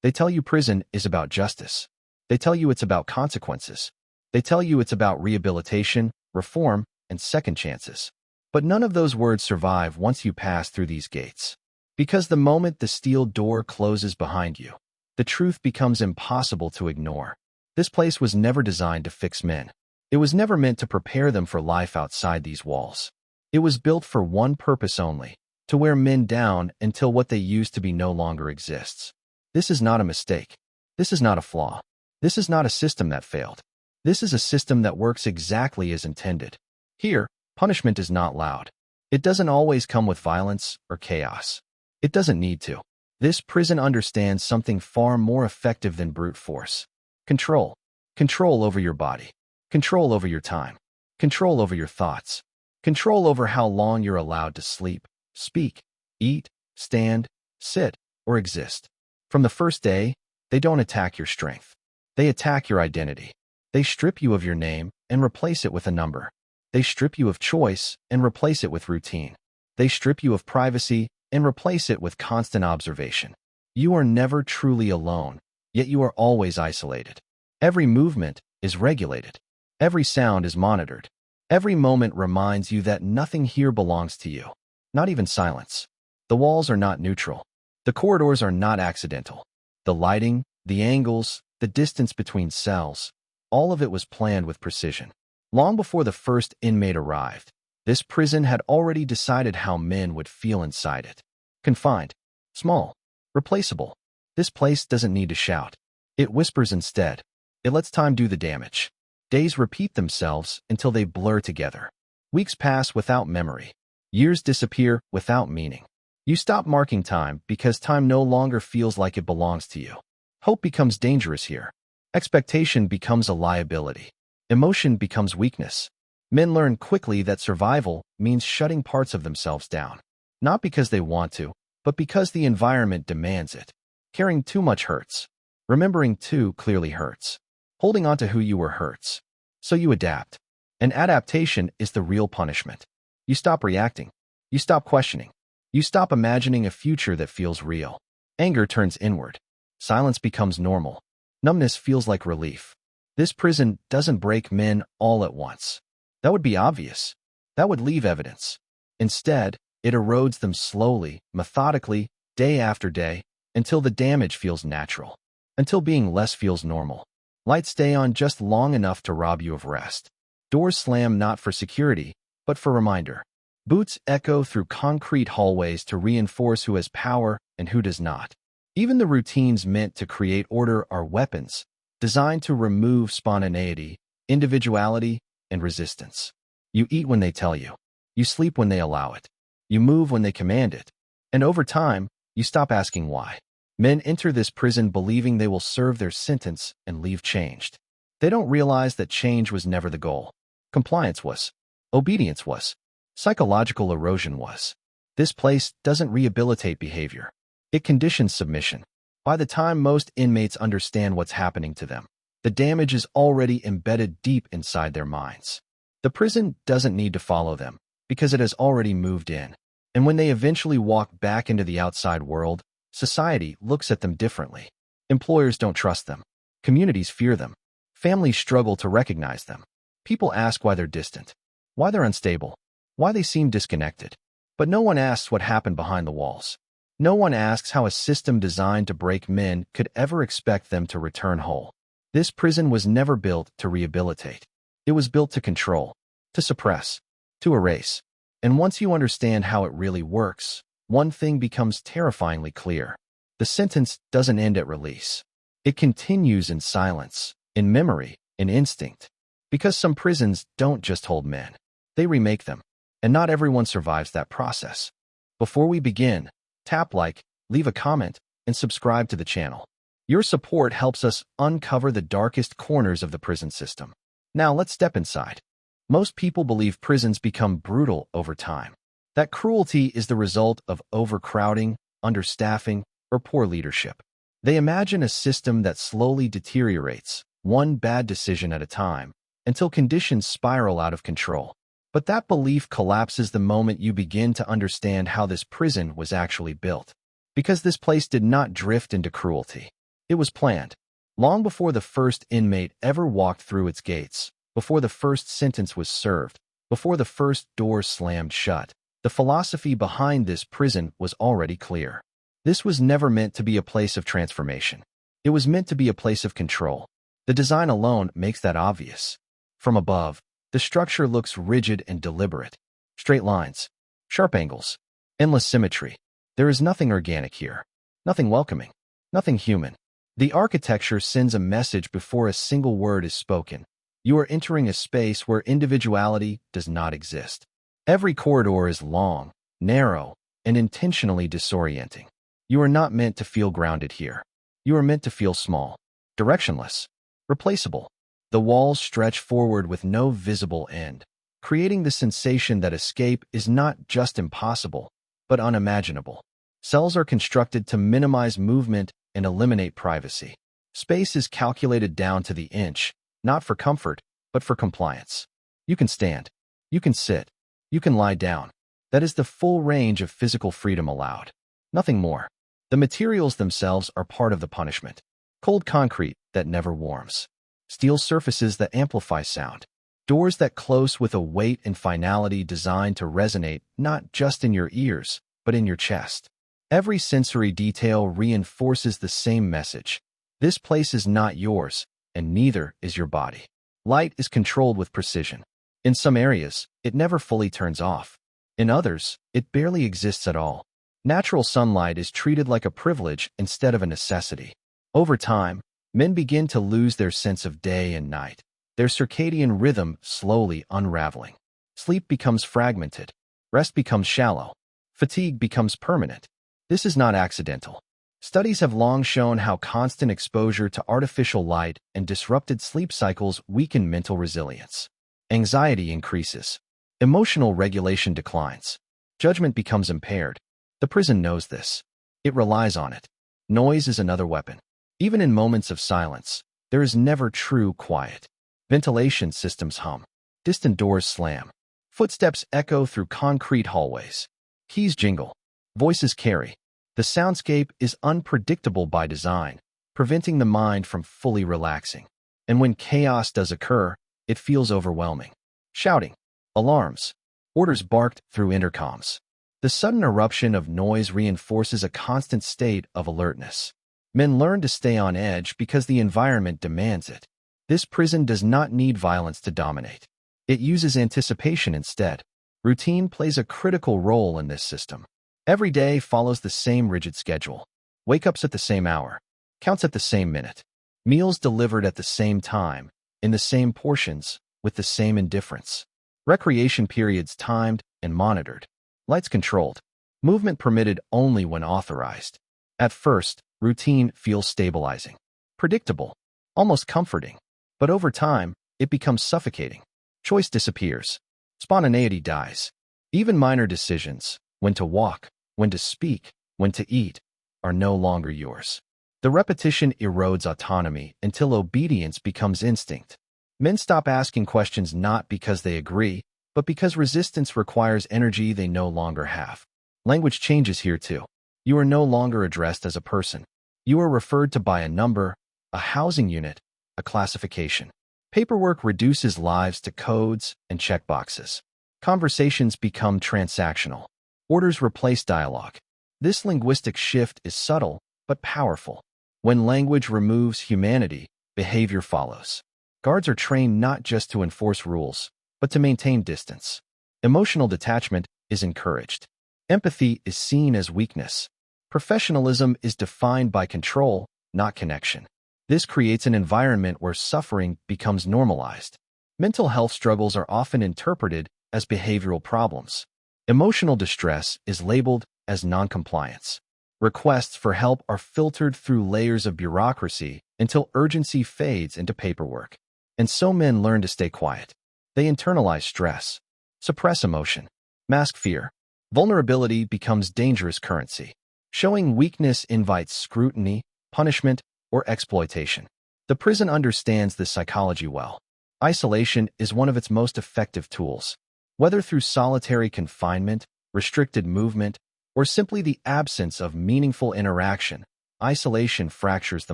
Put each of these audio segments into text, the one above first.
They tell you prison is about justice. They tell you it's about consequences. They tell you it's about rehabilitation, reform, and second chances. But none of those words survive once you pass through these gates. Because the moment the steel door closes behind you, the truth becomes impossible to ignore. This place was never designed to fix men. It was never meant to prepare them for life outside these walls. It was built for one purpose only, to wear men down until what they used to be no longer exists. This is not a mistake. This is not a flaw. This is not a system that failed. This is a system that works exactly as intended. Here, punishment is not loud. It doesn't always come with violence or chaos. It doesn't need to. This prison understands something far more effective than brute force. Control. Control over your body. Control over your time. Control over your thoughts. Control over how long you're allowed to sleep, speak, eat, stand, sit, or exist. From the first day, they don't attack your strength. They attack your identity. They strip you of your name and replace it with a number. They strip you of choice and replace it with routine. They strip you of privacy and replace it with constant observation. You are never truly alone, yet you are always isolated. Every movement is regulated. Every sound is monitored. Every moment reminds you that nothing here belongs to you, not even silence. The walls are not neutral. The corridors are not accidental. The lighting, the angles, the distance between cells, all of it was planned with precision. Long before the first inmate arrived, this prison had already decided how men would feel inside it. Confined, small, replaceable. This place doesn't need to shout. It whispers instead. It lets time do the damage. Days repeat themselves until they blur together. Weeks pass without memory. Years disappear without meaning. You stop marking time because time no longer feels like it belongs to you. Hope becomes dangerous here. Expectation becomes a liability. Emotion becomes weakness. Men learn quickly that survival means shutting parts of themselves down. Not because they want to, but because the environment demands it. Caring too much hurts. Remembering too clearly hurts. Holding on to who you were hurts. So you adapt. And adaptation is the real punishment. You stop reacting. You stop questioning. You stop imagining a future that feels real. Anger turns inward. Silence becomes normal. Numbness feels like relief. This prison doesn't break men all at once. That would be obvious. That would leave evidence. Instead, it erodes them slowly, methodically, day after day, until the damage feels natural. Until being less feels normal. Lights stay on just long enough to rob you of rest. Doors slam not for security, but for reminder. Boots echo through concrete hallways to reinforce who has power and who does not. Even the routines meant to create order are weapons, designed to remove spontaneity, individuality, and resistance. You eat when they tell you. You sleep when they allow it. You move when they command it. And over time, you stop asking why. Men enter this prison believing they will serve their sentence and leave changed. They don't realize that change was never the goal. Compliance was. Obedience was. Psychological erosion was. This place doesn't rehabilitate behavior. It conditions submission. By the time most inmates understand what's happening to them, the damage is already embedded deep inside their minds. The prison doesn't need to follow them because it has already moved in. And when they eventually walk back into the outside world, society looks at them differently. Employers don't trust them. Communities fear them. Families struggle to recognize them. People ask why they're distant, why they're unstable, why they seem disconnected. But no one asks what happened behind the walls. No one asks how a system designed to break men could ever expect them to return whole. This prison was never built to rehabilitate. It was built to control, to suppress, to erase. And once you understand how it really works, one thing becomes terrifyingly clear. The sentence doesn't end at release. It continues in silence, in memory, in instinct. Because some prisons don't just hold men. They remake them. And not everyone survives that process. Before we begin, tap like, leave a comment, and subscribe to the channel. Your support helps us uncover the darkest corners of the prison system. Now let's step inside. Most people believe prisons become brutal over time. That cruelty is the result of overcrowding, understaffing, or poor leadership. They imagine a system that slowly deteriorates, one bad decision at a time, until conditions spiral out of control. But that belief collapses the moment you begin to understand how this prison was actually built. Because this place did not drift into cruelty. It was planned. Long before the first inmate ever walked through its gates, before the first sentence was served, before the first door slammed shut, the philosophy behind this prison was already clear. This was never meant to be a place of transformation. It was meant to be a place of control. The design alone makes that obvious. From above, the structure looks rigid and deliberate. Straight lines, sharp angles, endless symmetry. There is nothing organic here. Nothing welcoming. Nothing human. The architecture sends a message before a single word is spoken. You are entering a space where individuality does not exist. Every corridor is long, narrow, and intentionally disorienting. You are not meant to feel grounded here. You are meant to feel small, directionless, replaceable. The walls stretch forward with no visible end, creating the sensation that escape is not just impossible, but unimaginable. Cells are constructed to minimize movement and eliminate privacy. Space is calculated down to the inch, not for comfort, but for compliance. You can stand. You can sit. You can lie down. That is the full range of physical freedom allowed. Nothing more. The materials themselves are part of the punishment. Cold concrete that never warms. Steel surfaces that amplify sound. Doors that close with a weight and finality designed to resonate not just in your ears, but in your chest. Every sensory detail reinforces the same message. This place is not yours, and neither is your body. Light is controlled with precision. In some areas, it never fully turns off. In others, it barely exists at all. Natural sunlight is treated like a privilege instead of a necessity. Over time, men begin to lose their sense of day and night, their circadian rhythm slowly unraveling. Sleep becomes fragmented. Rest becomes shallow. Fatigue becomes permanent. This is not accidental. Studies have long shown how constant exposure to artificial light and disrupted sleep cycles weaken mental resilience. Anxiety increases. Emotional regulation declines. Judgment becomes impaired. The prison knows this. It relies on it. Noise is another weapon. Even in moments of silence, there is never true quiet. Ventilation systems hum. Distant doors slam. Footsteps echo through concrete hallways. Keys jingle. Voices carry. The soundscape is unpredictable by design, preventing the mind from fully relaxing. And when chaos does occur, it feels overwhelming. Shouting. Alarms. Orders barked through intercoms. The sudden eruption of noise reinforces a constant state of alertness. Men learn to stay on edge because the environment demands it. This prison does not need violence to dominate. It uses anticipation instead. Routine plays a critical role in this system. Every day follows the same rigid schedule. Wake-ups at the same hour. Counts at the same minute. Meals delivered at the same time, in the same portions, with the same indifference. Recreation periods timed and monitored. Lights controlled. Movement permitted only when authorized. At first, routine feels stabilizing. Predictable. Almost comforting. But over time, it becomes suffocating. Choice disappears. Spontaneity dies. Even minor decisions, when to walk, when to speak, when to eat, are no longer yours. The repetition erodes autonomy until obedience becomes instinct. Men stop asking questions not because they agree, but because resistance requires energy they no longer have. Language changes here too. You are no longer addressed as a person. You are referred to by a number, a housing unit, a classification. Paperwork reduces lives to codes and checkboxes. Conversations become transactional. Orders replace dialogue. This linguistic shift is subtle but powerful. When language removes humanity, behavior follows. Guards are trained not just to enforce rules, but to maintain distance. Emotional detachment is encouraged. Empathy is seen as weakness. Professionalism is defined by control, not connection. This creates an environment where suffering becomes normalized. Mental health struggles are often interpreted as behavioral problems. Emotional distress is labeled as noncompliance. Requests for help are filtered through layers of bureaucracy until urgency fades into paperwork. And so men learn to stay quiet. They internalize stress, suppress emotion, mask fear. Vulnerability becomes dangerous currency. Showing weakness invites scrutiny, punishment, or exploitation. The prison understands this psychology well. Isolation is one of its most effective tools. Whether through solitary confinement, restricted movement, or simply the absence of meaningful interaction, Isolation fractures the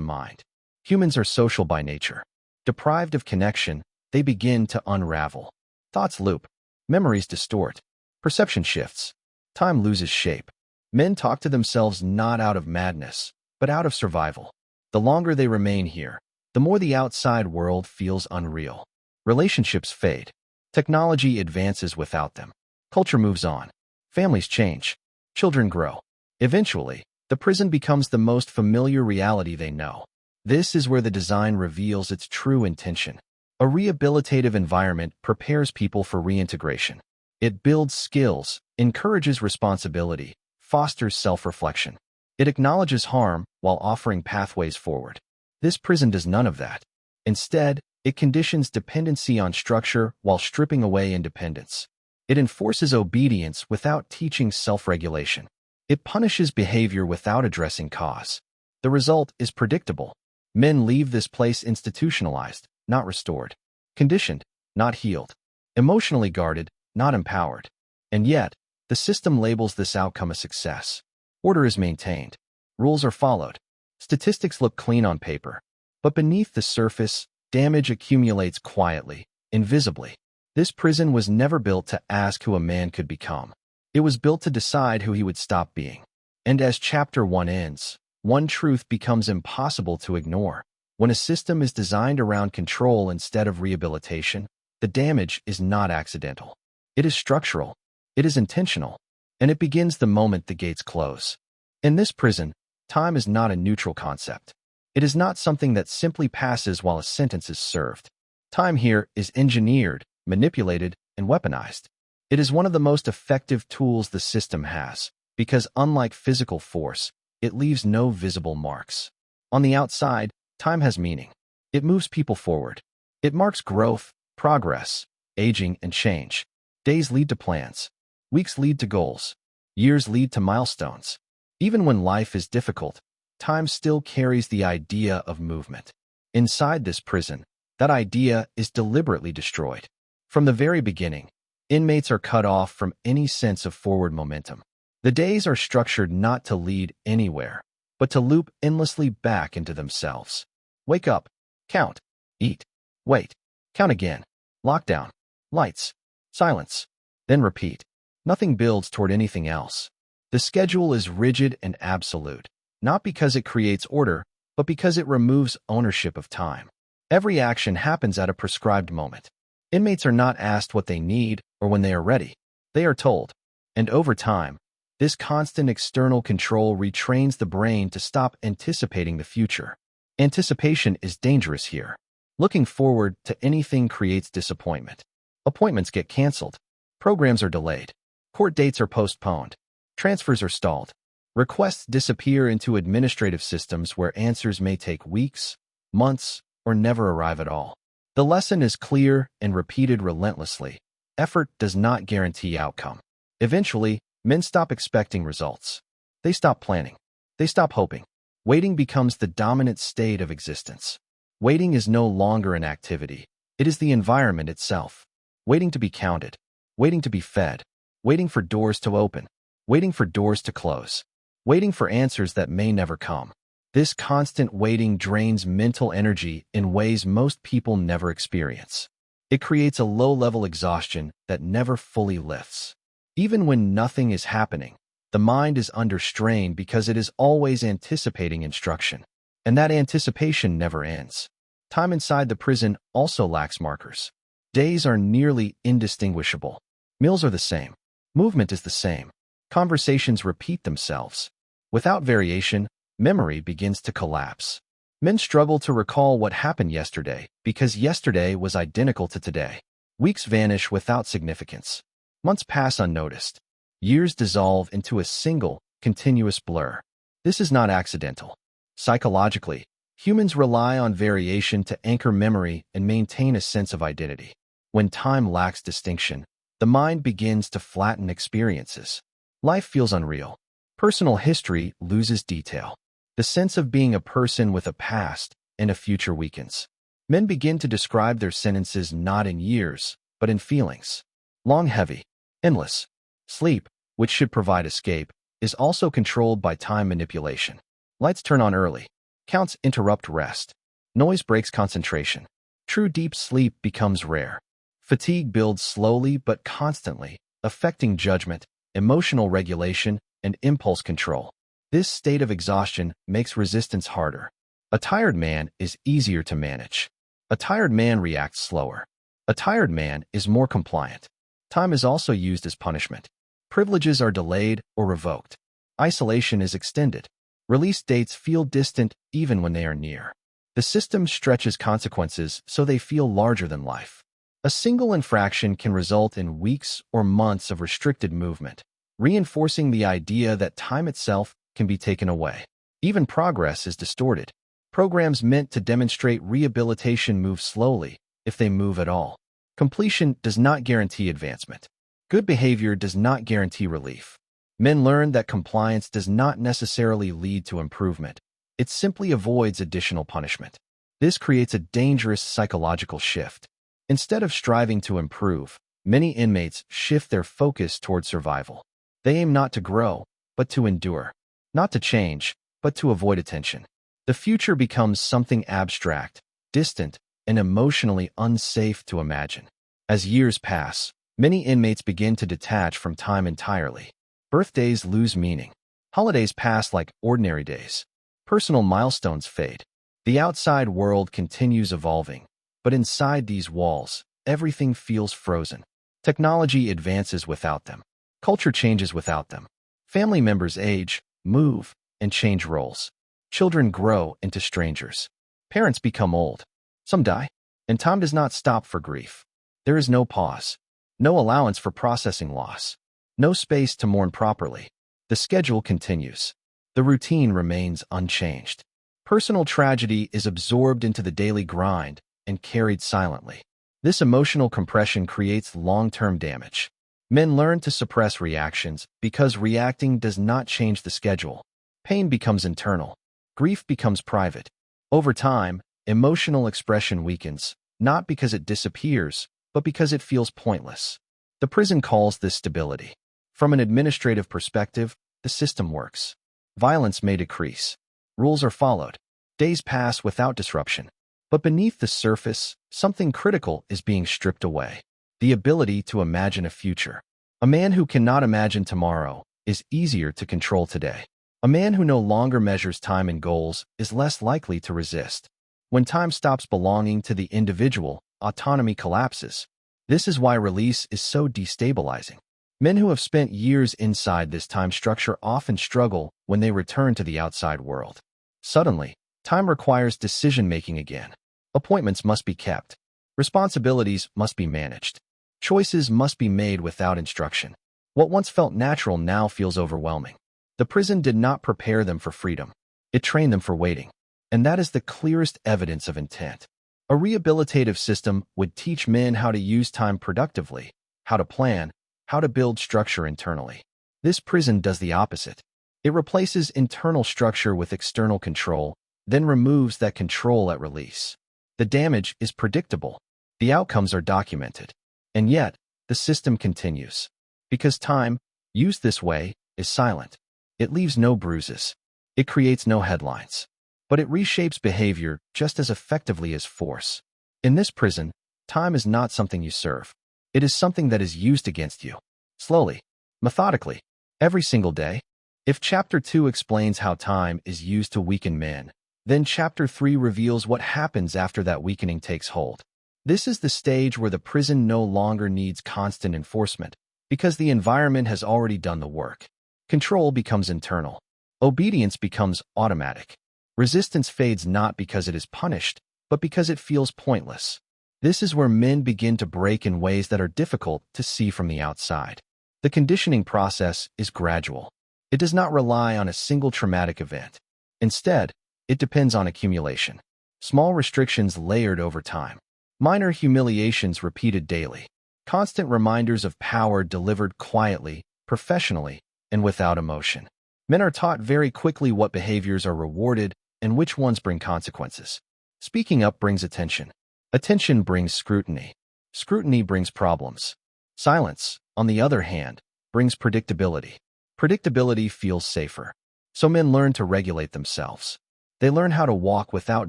mind. Humans are social by nature. Deprived of connection, they begin to unravel. Thoughts loop. Memories distort. Perception shifts. Time loses shape. Men talk to themselves not out of madness, but out of survival. The longer they remain here, the more the outside world feels unreal. Relationships fade. Technology advances without them. Culture moves on. Families change. Children grow. Eventually, the prison becomes the most familiar reality they know. This is where the design reveals its true intention. A rehabilitative environment prepares people for reintegration. It builds skills, encourages responsibility, fosters self-reflection. It acknowledges harm while offering pathways forward. This prison does none of that. Instead, it conditions dependency on structure while stripping away independence. It enforces obedience without teaching self-regulation. It punishes behavior without addressing cause. The result is predictable. Men leave this place institutionalized, not restored. Conditioned, not healed. Emotionally guarded, not empowered. And yet, the system labels this outcome a success. Order is maintained. Rules are followed. Statistics look clean on paper. But beneath the surface, damage accumulates quietly, invisibly. This prison was never built to ask who a man could become. It was built to decide who he would stop being. And as Chapter 1 ends, one truth becomes impossible to ignore. When a system is designed around control instead of rehabilitation, the damage is not accidental. It is structural. It is intentional. And it begins the moment the gates close. In this prison, time is not a neutral concept. It is not something that simply passes while a sentence is served. Time here is engineered, manipulated, and weaponized. It is one of the most effective tools the system has, because unlike physical force, it leaves no visible marks. On the outside, time has meaning. It moves people forward. It marks growth, progress, aging, and change. Days lead to plans. Weeks lead to goals. Years lead to milestones. Even when life is difficult, time still carries the idea of movement. Inside this prison, that idea is deliberately destroyed. From the very beginning, inmates are cut off from any sense of forward momentum. The days are structured not to lead anywhere, but to loop endlessly back into themselves. Wake up, count, eat, wait, count again, lockdown, lights, silence, then repeat. Nothing builds toward anything else. The schedule is rigid and absolute, not because it creates order, but because it removes ownership of time. Every action happens at a prescribed moment. Inmates are not asked what they need or when they are ready. They are told. And over time, this constant external control retrains the brain to stop anticipating the future. Anticipation is dangerous here. Looking forward to anything creates disappointment. Appointments get canceled. Programs are delayed. Court dates are postponed. Transfers are stalled. Requests disappear into administrative systems where answers may take weeks, months, or never arrive at all. The lesson is clear and repeated relentlessly. Effort does not guarantee outcome. Eventually, men stop expecting results. They stop planning. They stop hoping. Waiting becomes the dominant state of existence. Waiting is no longer an activity. It is the environment itself. Waiting to be counted. Waiting to be fed. Waiting for doors to open. Waiting for doors to close. Waiting for answers that may never come. This constant waiting drains mental energy in ways most people never experience. It creates a low-level exhaustion that never fully lifts. Even when nothing is happening, the mind is under strain because it is always anticipating instruction. And that anticipation never ends. Time inside the prison also lacks markers. Days are nearly indistinguishable. Meals are the same. Movement is the same. Conversations repeat themselves. Without variation, memory begins to collapse. Men struggle to recall what happened yesterday because yesterday was identical to today. Weeks vanish without significance. Months pass unnoticed. Years dissolve into a single, continuous blur. This is not accidental. Psychologically, humans rely on variation to anchor memory and maintain a sense of identity. When time lacks distinction, the mind begins to flatten experiences. Life feels unreal. Personal history loses detail. The sense of being a person with a past and a future weakens. Men begin to describe their sentences not in years, but in feelings. Long, heavy, endless. Sleep, which should provide escape, is also controlled by time manipulation. Lights turn on early. Counts interrupt rest. Noise breaks concentration. True deep sleep becomes rare. Fatigue builds slowly but constantly, affecting judgment, emotional regulation, and impulse control. This state of exhaustion makes resistance harder. A tired man is easier to manage. A tired man reacts slower. A tired man is more compliant. Time is also used as punishment. Privileges are delayed or revoked. Isolation is extended. Release dates feel distant even when they are near. The system stretches consequences so they feel larger than life. A single infraction can result in weeks or months of restricted movement, reinforcing the idea that time itself can be taken away. Even progress is distorted. Programs meant to demonstrate rehabilitation move slowly, if they move at all. Completion does not guarantee advancement. Good behavior does not guarantee relief. Men learn that compliance does not necessarily lead to improvement. It simply avoids additional punishment. This creates a dangerous psychological shift. Instead of striving to improve, many inmates shift their focus toward survival. They aim not to grow, but to endure. Not to change, but to avoid attention. The future becomes something abstract, distant, and emotionally unsafe to imagine. As years pass, many inmates begin to detach from time entirely. Birthdays lose meaning. Holidays pass like ordinary days. Personal milestones fade. The outside world continues evolving, but inside these walls, everything feels frozen. Technology advances without them. Culture changes without them. Family members age, move, and change roles. Children grow into strangers. Parents become old. Some die, and time does not stop for grief. There is no pause, no allowance for processing loss, no space to mourn properly. The schedule continues. The routine remains unchanged. Personal tragedy is absorbed into the daily grind and carried silently. This emotional compression creates long-term damage. Men learn to suppress reactions because reacting does not change the schedule. Pain becomes internal. Grief becomes private. Over time, emotional expression weakens, not because it disappears, but because it feels pointless. The prison calls this stability. From an administrative perspective, the system works. Violence may decrease. Rules are followed. Days pass without disruption. But beneath the surface, something critical is being stripped away. The ability to imagine a future. A man who cannot imagine tomorrow is easier to control today. A man who no longer measures time and goals is less likely to resist. When time stops belonging to the individual, autonomy collapses. This is why release is so destabilizing. Men who have spent years inside this time structure often struggle when they return to the outside world. Suddenly, time requires decision-making again. Appointments must be kept. Responsibilities must be managed. Choices must be made without instruction. What once felt natural now feels overwhelming. The prison did not prepare them for freedom. It trained them for waiting. And that is the clearest evidence of intent. A rehabilitative system would teach men how to use time productively, how to plan, how to build structure internally. This prison does the opposite. It replaces internal structure with external control, then removes that control at release. The damage is predictable. The outcomes are documented. And yet, the system continues. Because time, used this way, is silent. It leaves no bruises. It creates no headlines. But it reshapes behavior just as effectively as force. In this prison, time is not something you serve. It is something that is used against you. Slowly, methodically, every single day. If Chapter 2 explains how time is used to weaken men, then Chapter 3 reveals what happens after that weakening takes hold. This is the stage where the prison no longer needs constant enforcement, because the environment has already done the work. Control becomes internal. Obedience becomes automatic. Resistance fades not because it is punished, but because it feels pointless. This is where men begin to break in ways that are difficult to see from the outside. The conditioning process is gradual. It does not rely on a single traumatic event. Instead, it depends on accumulation. Small restrictions layered over time. Minor humiliations repeated daily. Constant reminders of power delivered quietly, professionally, and without emotion. Men are taught very quickly what behaviors are rewarded and which ones bring consequences. Speaking up brings attention. Attention brings scrutiny. Scrutiny brings problems. Silence, on the other hand, brings predictability. Predictability feels safer. So men learn to regulate themselves. They learn how to walk without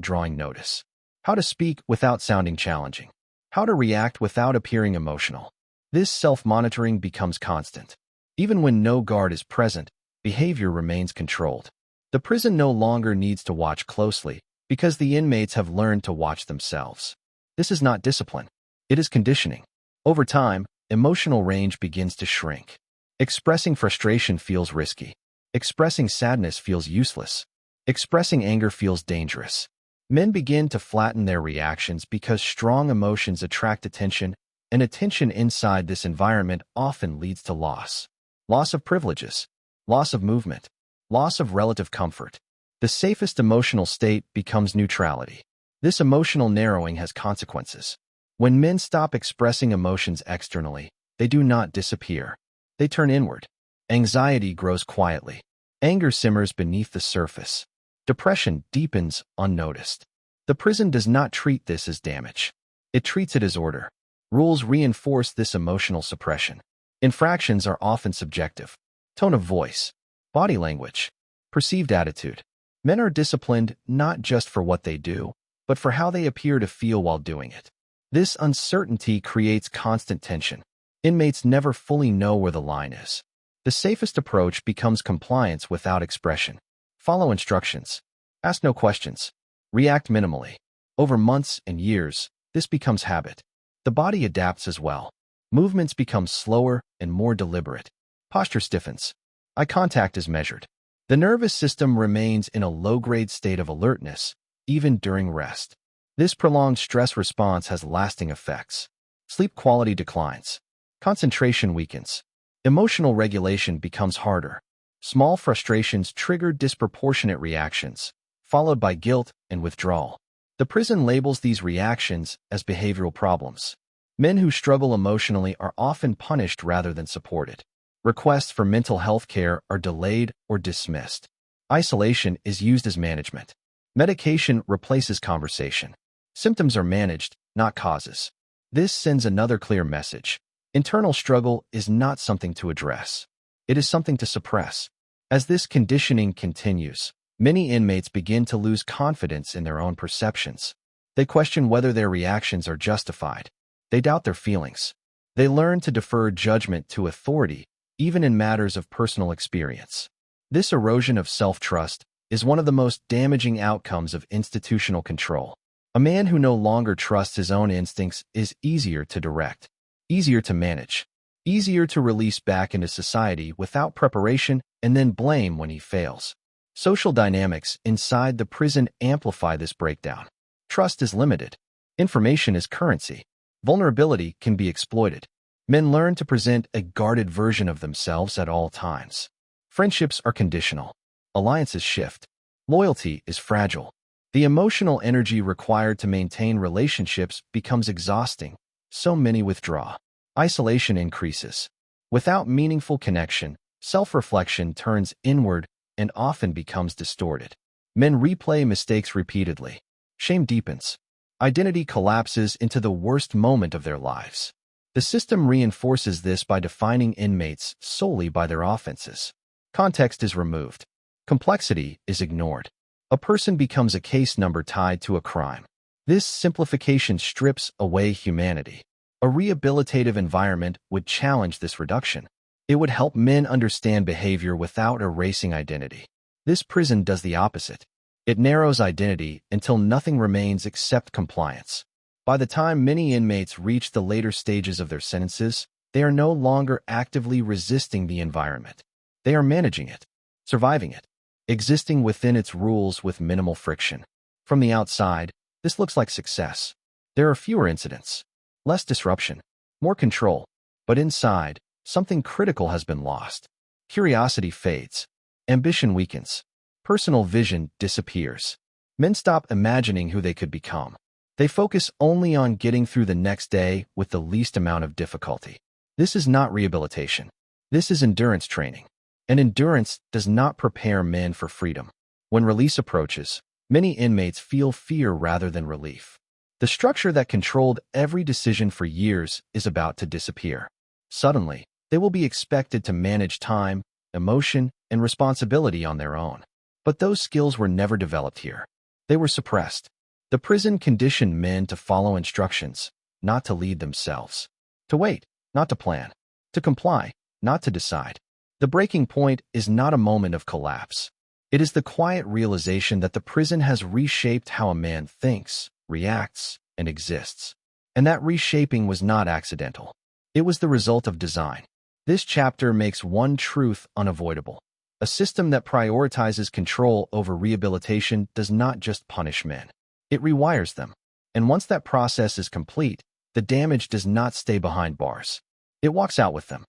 drawing notice, how to speak without sounding challenging, how to react without appearing emotional. This self-monitoring becomes constant. Even when no guard is present, behavior remains controlled. The prison no longer needs to watch closely because the inmates have learned to watch themselves. This is not discipline. It is conditioning. Over time, emotional range begins to shrink. Expressing frustration feels risky. Expressing sadness feels useless. Expressing anger feels dangerous. Men begin to flatten their reactions because strong emotions attract attention, and attention inside this environment often leads to loss. Loss of privileges, loss of movement, loss of relative comfort. The safest emotional state becomes neutrality. This emotional narrowing has consequences. When men stop expressing emotions externally, they do not disappear. They turn inward. Anxiety grows quietly. Anger simmers beneath the surface. Depression deepens unnoticed. The prison does not treat this as damage. It treats it as order. Rules reinforce this emotional suppression. Infractions are often subjective. Tone of voice, body language, perceived attitude. Men are disciplined not just for what they do, but for how they appear to feel while doing it. This uncertainty creates constant tension. Inmates never fully know where the line is. The safest approach becomes compliance without expression. Follow instructions. Ask no questions. React minimally. Over months and years, this becomes habit. The body adapts as well. Movements become slower and more deliberate. Posture stiffens. Eye contact is measured. The nervous system remains in a low-grade state of alertness, even during rest. This prolonged stress response has lasting effects. Sleep quality declines. Concentration weakens. Emotional regulation becomes harder. Small frustrations trigger disproportionate reactions, followed by guilt and withdrawal. The prison labels these reactions as behavioral problems. Men who struggle emotionally are often punished rather than supported. Requests for mental health care are delayed or dismissed. Isolation is used as management. Medication replaces conversation. Symptoms are managed, not causes. This sends another clear message. Internal struggle is not something to address. It is something to suppress. As this conditioning continues, many inmates begin to lose confidence in their own perceptions. They question whether their reactions are justified. They doubt their feelings. They learn to defer judgment to authority, even in matters of personal experience. This erosion of self-trust is one of the most damaging outcomes of institutional control. A man who no longer trusts his own instincts is easier to direct, easier to manage, easier to release back into society without preparation and then blame when he fails. Social dynamics inside the prison amplify this breakdown. Trust is limited. Information is currency. Vulnerability can be exploited. Men learn to present a guarded version of themselves at all times. Friendships are conditional. Alliances shift. Loyalty is fragile. The emotional energy required to maintain relationships becomes exhausting. So many withdraw. Isolation increases. Without meaningful connection, self-reflection turns inward and often becomes distorted. Men replay mistakes repeatedly. Shame deepens. Identity collapses into the worst moment of their lives. The system reinforces this by defining inmates solely by their offenses. Context is removed. Complexity is ignored. A person becomes a case number tied to a crime. This simplification strips away humanity. A rehabilitative environment would challenge this reduction. It would help men understand behavior without erasing identity. This prison does the opposite. It narrows identity until nothing remains except compliance. By the time many inmates reach the later stages of their sentences, they are no longer actively resisting the environment. They are managing it, surviving it, existing within its rules with minimal friction. From the outside, this looks like success. There are fewer incidents, less disruption, more control. But inside, something critical has been lost. Curiosity fades. Ambition weakens. Personal vision disappears. Men stop imagining who they could become. They focus only on getting through the next day with the least amount of difficulty. This is not rehabilitation. This is endurance training. And endurance does not prepare men for freedom. When release approaches, many inmates feel fear rather than relief. The structure that controlled every decision for years is about to disappear. Suddenly, they will be expected to manage time, emotion, and responsibility on their own. But those skills were never developed here. They were suppressed. The prison conditioned men to follow instructions, not to lead themselves. To wait, not to plan. To comply, not to decide. The breaking point is not a moment of collapse. It is the quiet realization that the prison has reshaped how a man thinks, reacts, and exists. And that reshaping was not accidental. It was the result of design. This chapter makes one truth unavoidable. A system that prioritizes control over rehabilitation does not just punish men. It rewires them. And once that process is complete, the damage does not stay behind bars. It walks out with them.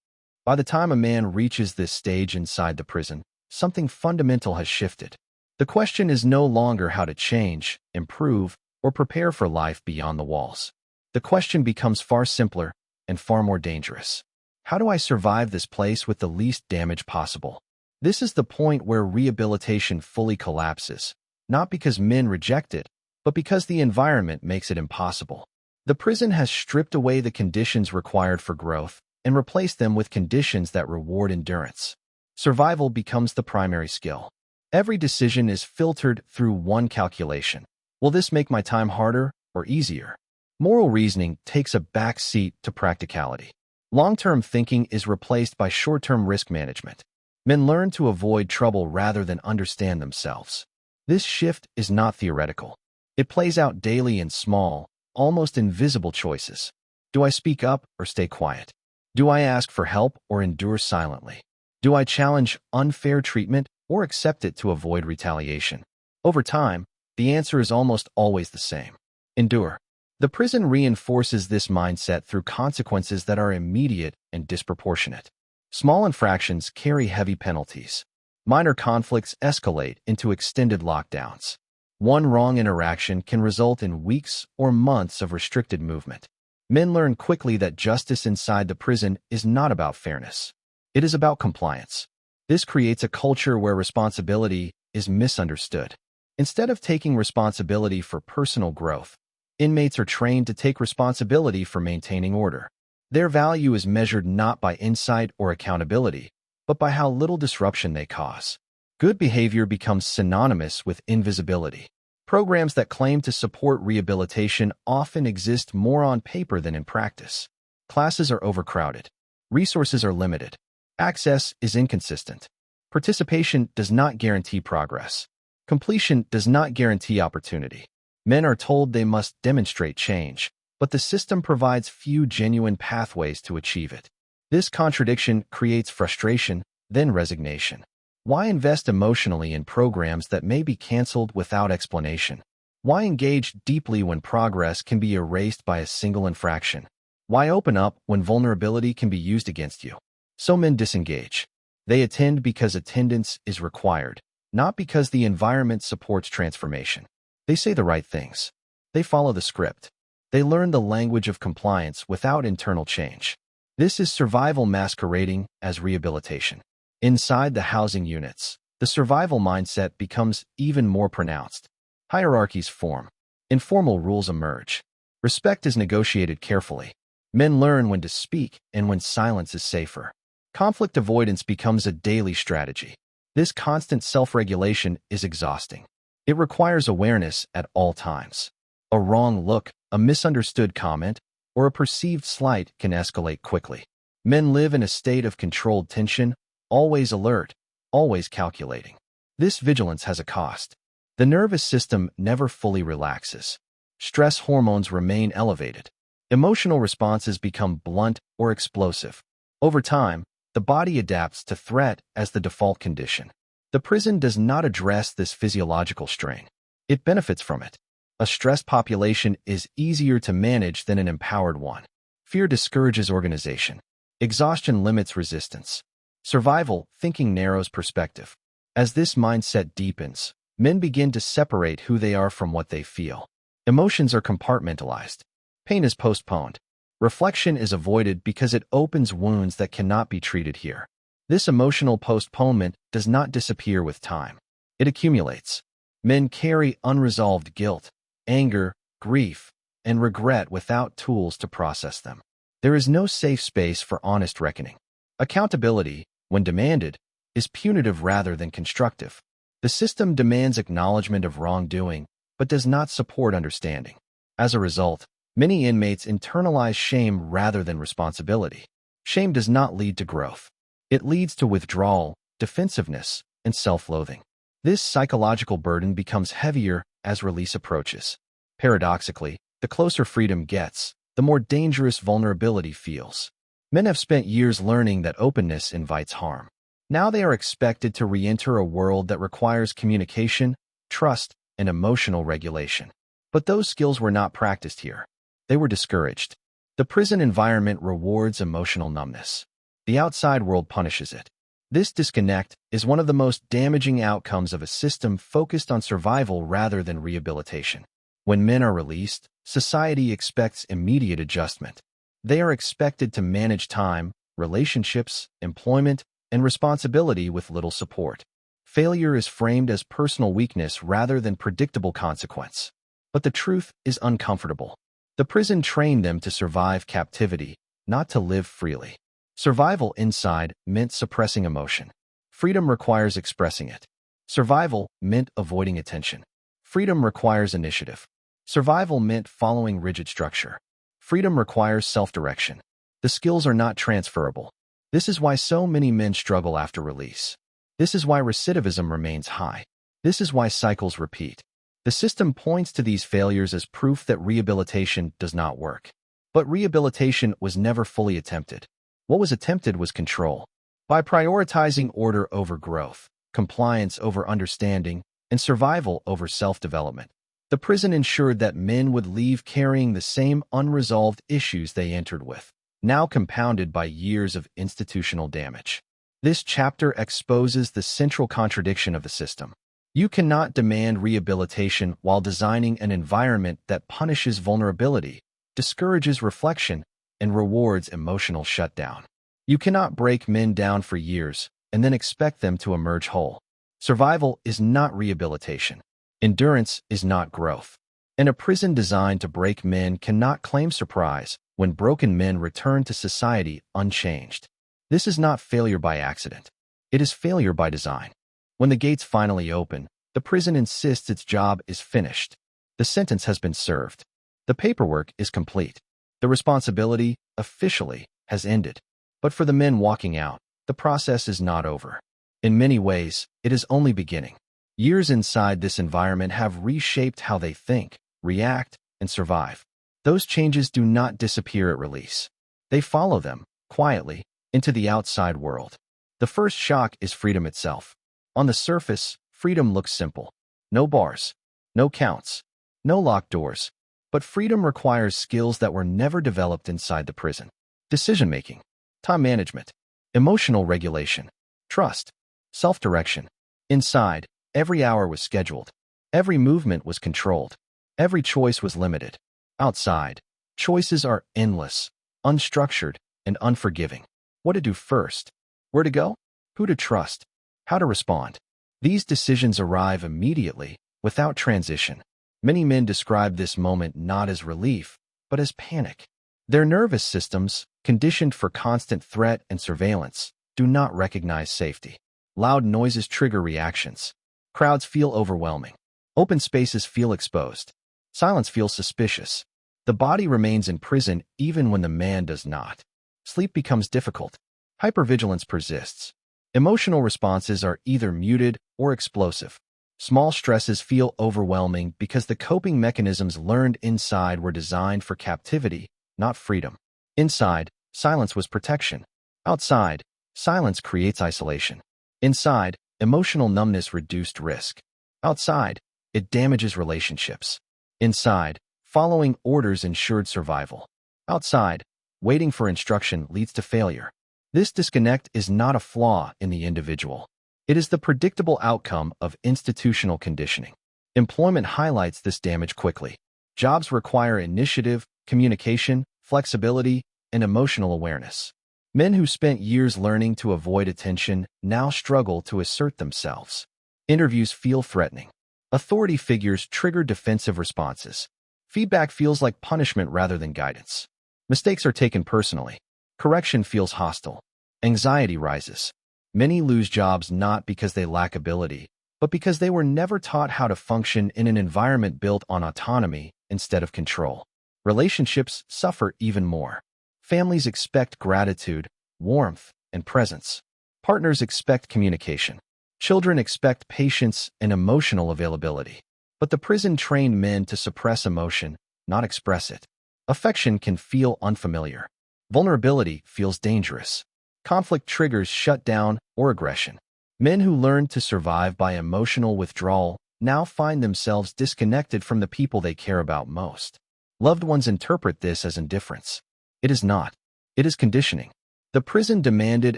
By the time a man reaches this stage inside the prison, something fundamental has shifted. The question is no longer how to change, improve, or prepare for life beyond the walls. The question becomes far simpler and far more dangerous. How do I survive this place with the least damage possible? This is the point where rehabilitation fully collapses, not because men reject it, but because the environment makes it impossible. The prison has stripped away the conditions required for growth and replaced them with conditions that reward endurance. Survival becomes the primary skill. Every decision is filtered through one calculation. Will this make my time harder or easier? Moral reasoning takes a back seat to practicality. Long-term thinking is replaced by short-term risk management. Men learn to avoid trouble rather than understand themselves. This shift is not theoretical. It plays out daily in small, almost invisible choices. Do I speak up or stay quiet? Do I ask for help or endure silently? Do I challenge unfair treatment or accept it to avoid retaliation? Over time, the answer is almost always the same. Endure. The prison reinforces this mindset through consequences that are immediate and disproportionate. Small infractions carry heavy penalties. Minor conflicts escalate into extended lockdowns. One wrong interaction can result in weeks or months of restricted movement. Men learn quickly that justice inside the prison is not about fairness. It is about compliance. This creates a culture where responsibility is misunderstood. Instead of taking responsibility for personal growth, inmates are trained to take responsibility for maintaining order. Their value is measured not by insight or accountability, but by how little disruption they cause. Good behavior becomes synonymous with invisibility. Programs that claim to support rehabilitation often exist more on paper than in practice. Classes are overcrowded. Resources are limited. Access is inconsistent. Participation does not guarantee progress. Completion does not guarantee opportunity. Men are told they must demonstrate change, but the system provides few genuine pathways to achieve it. This contradiction creates frustration, then resignation. Why invest emotionally in programs that may be canceled without explanation? Why engage deeply when progress can be erased by a single infraction? Why open up when vulnerability can be used against you? So men disengage. They attend because attendance is required, not because the environment supports transformation. They say the right things. They follow the script. They learn the language of compliance without internal change. This is survival masquerading as rehabilitation. Inside the housing units, the survival mindset becomes even more pronounced. Hierarchies form. Informal rules emerge. Respect is negotiated carefully. Men learn when to speak and when silence is safer. Conflict avoidance becomes a daily strategy. This constant self-regulation is exhausting. It requires awareness at all times. A wrong look, a misunderstood comment, or a perceived slight can escalate quickly. Men live in a state of controlled tension, always alert, always calculating. This vigilance has a cost. The nervous system never fully relaxes. Stress hormones remain elevated. Emotional responses become blunt or explosive. Over time, the body adapts to threat as the default condition. The prison does not address this physiological strain. It benefits from it. A stressed population is easier to manage than an empowered one. Fear discourages organization. Exhaustion limits resistance. Survival thinking narrows perspective. As this mindset deepens, men begin to separate who they are from what they feel. Emotions are compartmentalized. Pain is postponed. Reflection is avoided because it opens wounds that cannot be treated here. This emotional postponement does not disappear with time. It accumulates. Men carry unresolved guilt, anger, grief, and regret without tools to process them. There is no safe space for honest reckoning. Accountability, when demanded, is punitive rather than constructive. The system demands acknowledgement of wrongdoing, but does not support understanding. As a result, many inmates internalize shame rather than responsibility. Shame does not lead to growth. It leads to withdrawal, defensiveness, and self-loathing. This psychological burden becomes heavier as release approaches. Paradoxically, the closer freedom gets, the more dangerous vulnerability feels. Men have spent years learning that openness invites harm. Now they are expected to re-enter a world that requires communication, trust, and emotional regulation. But those skills were not practiced here. They were discouraged. The prison environment rewards emotional numbness. The outside world punishes it. This disconnect is one of the most damaging outcomes of a system focused on survival rather than rehabilitation. When men are released, society expects immediate adjustment. They are expected to manage time, relationships, employment, and responsibility with little support. Failure is framed as personal weakness rather than predictable consequence. But the truth is uncomfortable. The prison trained them to survive captivity, not to live freely. Survival inside meant suppressing emotion. Freedom requires expressing it. Survival meant avoiding attention. Freedom requires initiative. Survival meant following rigid structure. Freedom requires self-direction. The skills are not transferable. This is why so many men struggle after release. This is why recidivism remains high. This is why cycles repeat. The system points to these failures as proof that rehabilitation does not work. But rehabilitation was never fully attempted. What was attempted was control. By prioritizing order over growth, compliance over understanding, and survival over self-development, the prison ensured that men would leave carrying the same unresolved issues they entered with, now compounded by years of institutional damage. This chapter exposes the central contradiction of the system. You cannot demand rehabilitation while designing an environment that punishes vulnerability, discourages reflection, and rewards emotional shutdown. You cannot break men down for years and then expect them to emerge whole. Survival is not rehabilitation. Endurance is not growth. And a prison designed to break men cannot claim surprise when broken men return to society unchanged. This is not failure by accident. It is failure by design. When the gates finally open, the prison insists its job is finished. The sentence has been served. The paperwork is complete. The responsibility, officially, has ended. But for the men walking out, the process is not over. In many ways, it is only beginning. Years inside this environment have reshaped how they think, react, and survive. Those changes do not disappear at release. They follow them, quietly, into the outside world. The first shock is freedom itself. On the surface, freedom looks simple. No bars, no counts, no locked doors. But freedom requires skills that were never developed inside the prison. Decision-making, time management, emotional regulation, trust, self-direction. Inside, every hour was scheduled. Every movement was controlled. Every choice was limited. Outside, choices are endless, unstructured, and unforgiving. What to do first? Where to go? Who to trust? How to respond? These decisions arrive immediately, without transition. Many men describe this moment not as relief, but as panic. Their nervous systems, conditioned for constant threat and surveillance, do not recognize safety. Loud noises trigger reactions. Crowds feel overwhelming. Open spaces feel exposed. Silence feels suspicious. The body remains in prison even when the man does not. Sleep becomes difficult. Hypervigilance persists. Emotional responses are either muted or explosive. Small stresses feel overwhelming because the coping mechanisms learned inside were designed for captivity, not freedom. Inside, silence was protection. Outside, silence creates isolation. Inside, emotional numbness reduced risk. Outside, it damages relationships. Inside, following orders ensured survival. Outside, waiting for instruction leads to failure. This disconnect is not a flaw in the individual. It is the predictable outcome of institutional conditioning. Employment highlights this damage quickly. Jobs require initiative, communication, flexibility, and emotional awareness. Men who spent years learning to avoid attention now struggle to assert themselves. Interviews feel threatening. Authority figures trigger defensive responses. Feedback feels like punishment rather than guidance. Mistakes are taken personally. Correction feels hostile. Anxiety rises. Many lose jobs not because they lack ability, but because they were never taught how to function in an environment built on autonomy instead of control. Relationships suffer even more. Families expect gratitude, warmth, and presence. Partners expect communication. Children expect patience and emotional availability. But the prison trained men to suppress emotion, not express it. Affection can feel unfamiliar. Vulnerability feels dangerous. Conflict triggers shutdown or aggression. Men who learned to survive by emotional withdrawal now find themselves disconnected from the people they care about most. Loved ones interpret this as indifference. It is not. It is conditioning. The prison demanded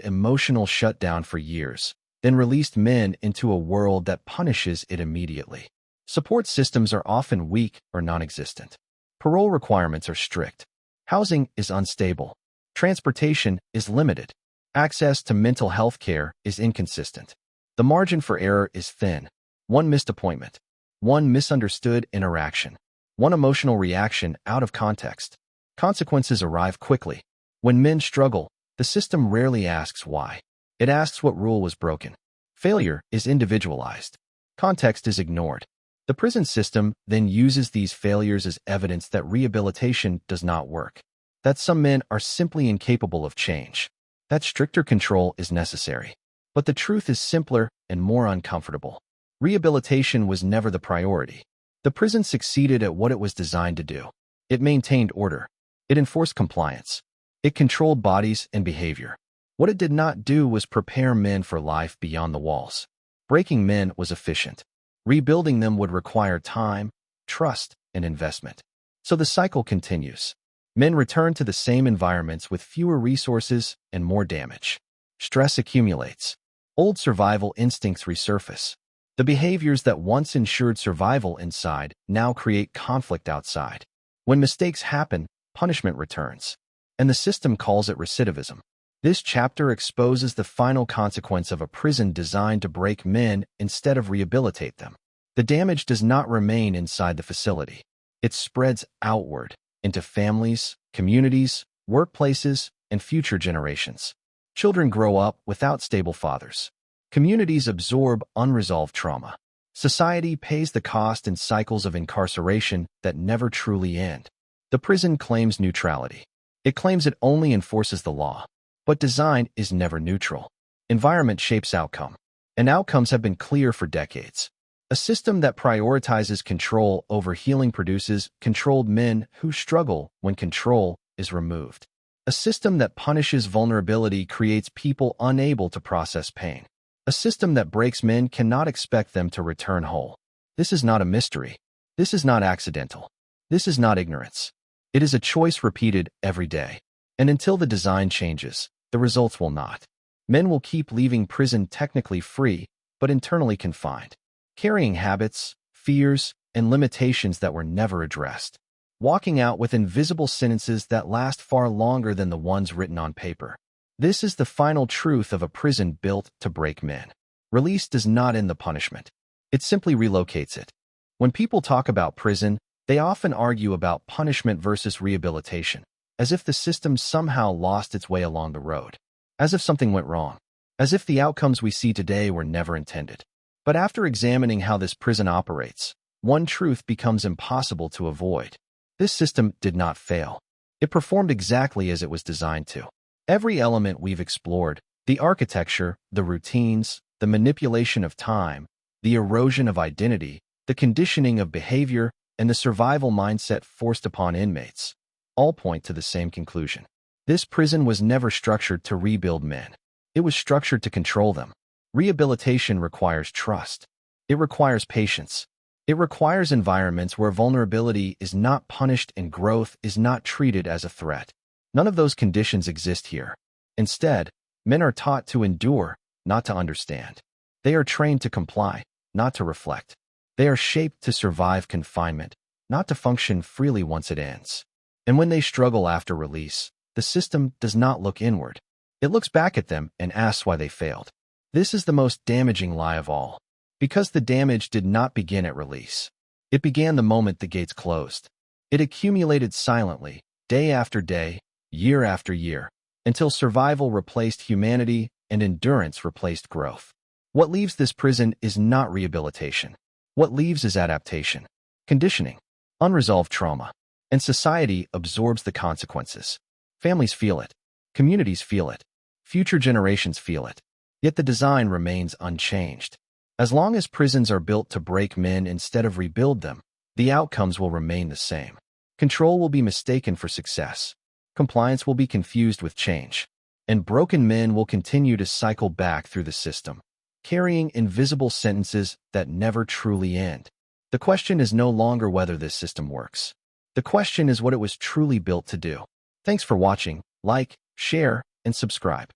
emotional shutdown for years, then released men into a world that punishes it immediately. Support systems are often weak or non-existent. Parole requirements are strict. Housing is unstable. Transportation is limited. Access to mental health care is inconsistent. The margin for error is thin. One missed appointment. One misunderstood interaction. One emotional reaction out of context. Consequences arrive quickly. When men struggle, the system rarely asks why. It asks what rule was broken. Failure is individualized. Context is ignored. The prison system then uses these failures as evidence that rehabilitation does not work, that some men are simply incapable of change, that stricter control is necessary. But the truth is simpler and more uncomfortable. Rehabilitation was never the priority. The prison succeeded at what it was designed to do. It maintained order. It enforced compliance. It controlled bodies and behavior. What it did not do was prepare men for life beyond the walls. Breaking men was efficient. Rebuilding them would require time, trust, and investment. So the cycle continues. Men return to the same environments with fewer resources and more damage. Stress accumulates. Old survival instincts resurface. The behaviors that once ensured survival inside now create conflict outside. When mistakes happen, punishment returns. And the system calls it recidivism. This chapter exposes the final consequence of a prison designed to break men instead of rehabilitate them. The damage does not remain inside the facility. It spreads outward into families, communities, workplaces, and future generations. Children grow up without stable fathers. Communities absorb unresolved trauma. Society pays the cost in cycles of incarceration that never truly end. The prison claims neutrality. It claims it only enforces the law. But design is never neutral. Environment shapes outcome. And outcomes have been clear for decades. A system that prioritizes control over healing produces controlled men who struggle when control is removed. A system that punishes vulnerability creates people unable to process pain. A system that breaks men cannot expect them to return whole. This is not a mystery. This is not accidental. This is not ignorance. It is a choice repeated every day. And until the design changes, the results will not. Men will keep leaving prison technically free, but internally confined, carrying habits, fears, and limitations that were never addressed, walking out with invisible sentences that last far longer than the ones written on paper. This is the final truth of a prison built to break men. Release does not end the punishment. It simply relocates it. When people talk about prison, they often argue about punishment versus rehabilitation, as if the system somehow lost its way along the road, as if something went wrong, as if the outcomes we see today were never intended. But after examining how this prison operates, one truth becomes impossible to avoid. This system did not fail. It performed exactly as it was designed to. Every element we've explored, the architecture, the routines, the manipulation of time, the erosion of identity, the conditioning of behavior, and the survival mindset forced upon inmates, all point to the same conclusion. This prison was never structured to rebuild men. It was structured to control them. Rehabilitation requires trust. It requires patience. It requires environments where vulnerability is not punished and growth is not treated as a threat. None of those conditions exist here. Instead, men are taught to endure, not to understand. They are trained to comply, not to reflect. They are shaped to survive confinement, not to function freely once it ends. And when they struggle after release, the system does not look inward. It looks back at them and asks why they failed. This is the most damaging lie of all, because the damage did not begin at release. It began the moment the gates closed. It accumulated silently, day after day, year after year, until survival replaced humanity and endurance replaced growth. What leaves this prison is not rehabilitation. What leaves is adaptation, conditioning, unresolved trauma, and society absorbs the consequences. Families feel it. Communities feel it. Future generations feel it. Yet the design remains unchanged. As long as prisons are built to break men instead of rebuild them, the outcomes will remain the same. Control will be mistaken for success. Compliance will be confused with change. And broken men will continue to cycle back through the system, carrying invisible sentences that never truly end. The question is no longer whether this system works. The question is what it was truly built to do. Thanks for watching. Like, share, and subscribe.